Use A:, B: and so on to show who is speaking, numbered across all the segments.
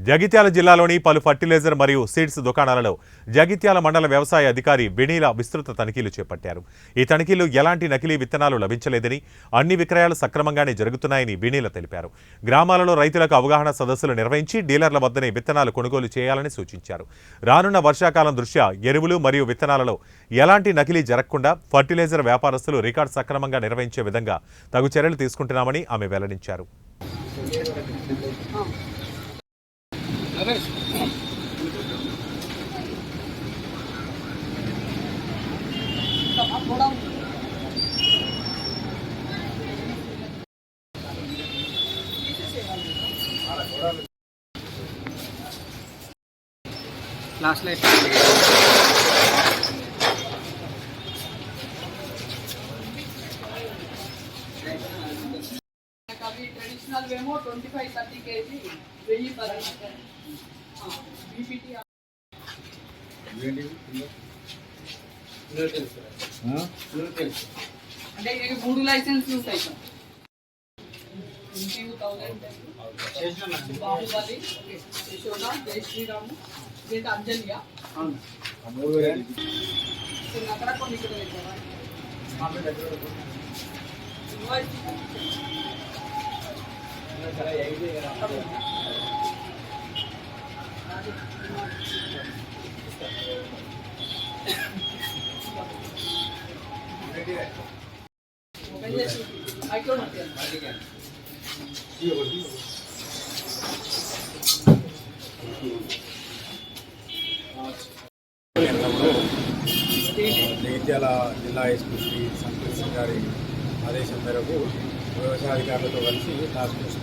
A: జగిత్యాల జిల్లాలోని పలు ఫర్టిలైజర్ మరియు సీడ్స్ దుకాణాలలో జగిత్యాల మండల వ్యవసాయ అధికారి బినీల విస్తృత తనిఖీలు చేపట్టారు. ఈ తనిఖీలు ఎలాంటి నకిలీ విత్తనాలు లభించలేదని, అన్ని విక్రయాలు సక్రమంగానే జరుగుతున్నాయని బినీల తెలిపారు. గ్రామాలలో రైతులకు అవగాహన సదస్సులు నిర్వహించి డీలర్ల వద్దనే విత్తనాలు కొనుగోలు చేయాలని సూచించారు. రానున్న వర్షాకాలం దృష్ట్యా ఎరువులు మరియు విత్తనాలలో ఎలాంటి నకిలీ జరగకుండా ఫర్టిలైజర్ వ్యాపారస్తులు రికార్డు సక్రమంగా నిర్వహించే విధంగా తగు చర్యలు తీసుకుంటున్నామని ఆమె వెల్లడించారు.
B: लास्ट लाइट
C: ट्रेडिशनल वेमो 25-30 kg 1000 पर बीपीटी అంటే ఈ మూడు లైసెన్స్లు ఉంటాయి సార్. 2010 బాహుబలి, యశోద, జై శ్రీరాము, ఇది అంజలియా అక్కడ కొన్ని ఇక్కడ పెట్టారా
D: జగిత్యాల జిల్లా ఎస్పీ శ్రీ సంతోష్ సింగ్ గారి ఆదేశం మేరకు వ్యవసాయ అధికారులతో కలిసి టాస్క్ ఫోర్స్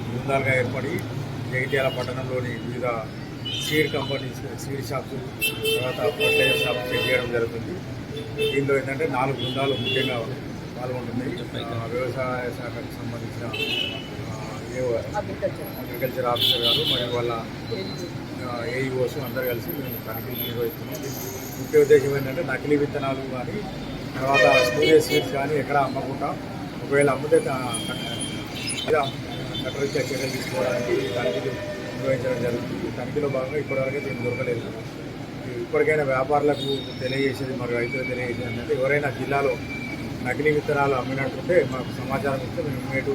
D: బృందాలుగా ఏర్పడి జగిత్యాల పట్టణంలోని వివిధ సీడ్ కంపెనీస్, సీడ్ షాప్స్, తర్వాత ఫర్టిలైజర్ షాప్స్ చెక్ చేయడం జరుగుతుంది. దీనిలో ఏంటంటే 4 బృందాలు ముఖ్యంగా పాల్గొంటున్నాయి. వ్యవసాయ శాఖకు సంబంధించిన అగ్రికల్చర్ ఆఫీసర్ గారు మరియు వాళ్ళ ఏఈఓస్ అందరూ కలిసి మేము తనిఖీలు నిర్వహిస్తున్నాం. ముఖ్య ఉద్దేశం ఏంటంటే నకిలీ విత్తనాలు కానీ, తర్వాత స్టోరేజ్ సీడ్స్ కానీ ఎక్కడ అమ్మకుండా, ఒకవేళ అమ్మితే చట్టరీత్యా చర్యలు తీసుకోవడానికి తనిఖీలు నిర్వహించడం జరుగుతుంది. తనిఖీలో భాగంగా ఇప్పటివరకు దీన్ని దొరకలేదు. ఇప్పటికైనా వ్యాపారులకు తెలియజేసేది, మరి రైతులకు తెలియజేసేది అంటే ఎవరైనా జిల్లాలో నకిలీ విత్తనాలు అమ్మినట్టుంటే మాకు సమాచారం ఇస్తే మేము ఇమ్మీడియట్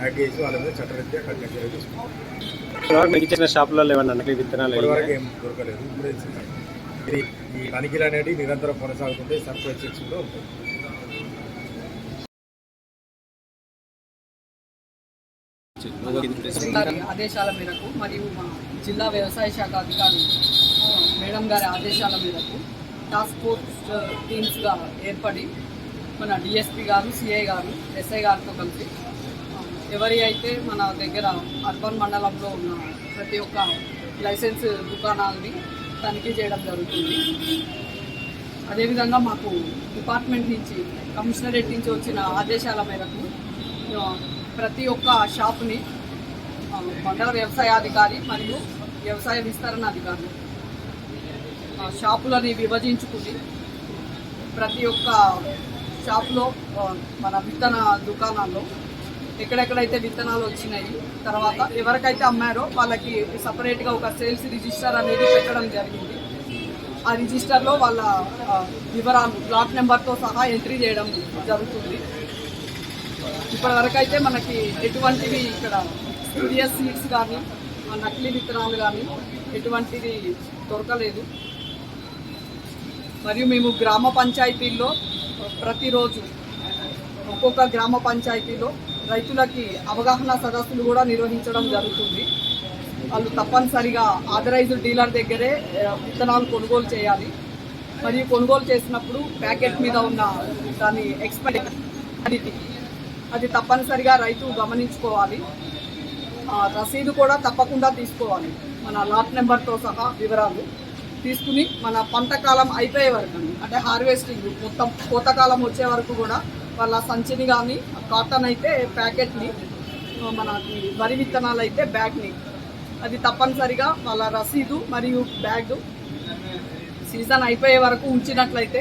D: యాక్ట్ చేసి వాళ్ళ మీద చట్టరీత్యా కఠిన చర్యలు తీసుకుంటాం.
B: షాపులలో ఏమన్నా నకిలీ విత్తనాలు
D: ఇప్పటివరకు ఏం దొరకలేదు. ఇప్పుడే ఈ తనిఖీలు అనేవి నిరంతరం కొనసాగుతుంటే సర్ప్రైజ్ చెక్స్ కూడా ఉంటుంది.
C: ఆదేశాల మేరకు మరియు మా జిల్లా వ్యవసాయ శాఖ అధికారి మేడం గారి ఆదేశాల మేరకు టాస్క్ ఫోర్స్ టీమ్స్గా ఏర్పడి మన డిఎస్పీ గారు, సిఐ గారు, ఎస్ఐ గారితో కలిసి ఎవరి అయితే మన దగ్గర అర్బన్ మండలంలో ఉన్న ప్రతి ఒక్క లైసెన్స్ దుకాణాలని తనిఖీ చేయడం జరుగుతుంది. అదేవిధంగా మాకు డిపార్ట్మెంట్ నుంచి, కమిషనరేట్ నుంచి వచ్చిన ఆదేశాల మేరకు ప్రతి ఒక్క షాప్ని మండల వ్యవసాయాధికారి మరియు వ్యవసాయ విస్తరణ అధికారులు షాపులని విభజించుకుని ప్రతి ఒక్క షాపులో మన విత్తన దుకాణాల్లో ఎక్కడెక్కడైతే విత్తనాలు వచ్చినాయి, తర్వాత ఎవరికైతే అమ్మారో వాళ్ళకి సపరేట్గా ఒక సేల్స్ రిజిస్టర్ అనేది పెట్టడం జరిగింది. ఆ రిజిస్టర్లో వాళ్ళ వివరాలు, బ్లాక్ నెంబర్తో సహా ఎంట్రీ చేయడం జరుగుతుంది. ఇప్పటివరకు అయితే మనకి ఎటువంటివి ఇక్కడ స్పూరియస్ సీడ్స్ కానీ, నకిలీ విత్తనాలు కానీ ఎటువంటివి దొరకలేదు. మరియు మేము గ్రామ పంచాయతీల్లో ప్రతిరోజు ఒక్కొక్క గ్రామ పంచాయతీలో రైతులకి అవగాహన సదస్సులు కూడా నిర్వహించడం జరుగుతుంది. వాళ్ళు తప్పనిసరిగా ఆథరైజ్డ్ డీలర్ దగ్గరే విత్తనాలు కొనుగోలు చేయాలి. మరియు కొనుగోలు చేసినప్పుడు ప్యాకెట్ మీద ఉన్న దాని ఎక్స్పైరీ అది తప్పనిసరిగా రైతు గమనించుకోవాలి. రసీదు కూడా తప్పకుండా తీసుకోవాలి. మన లాట్ నెంబర్తో సహా వివరాలు తీసుకుని మన పంట కాలం అయిపోయే వరకు, అంటే హార్వెస్టింగ్ మొత్తం కోతకాలం వచ్చే వరకు కూడా వాళ్ళ సంచిని కానీ, కాటన్ అయితే ప్యాకెట్ని, మనకి వరి విత్తనాలు అయితే బ్యాగ్ని, అది తప్పనిసరిగా వాళ్ళ రసీదు మరియు బ్యాగ్ సీజన్ అయిపోయే వరకు ఉంచినట్లయితే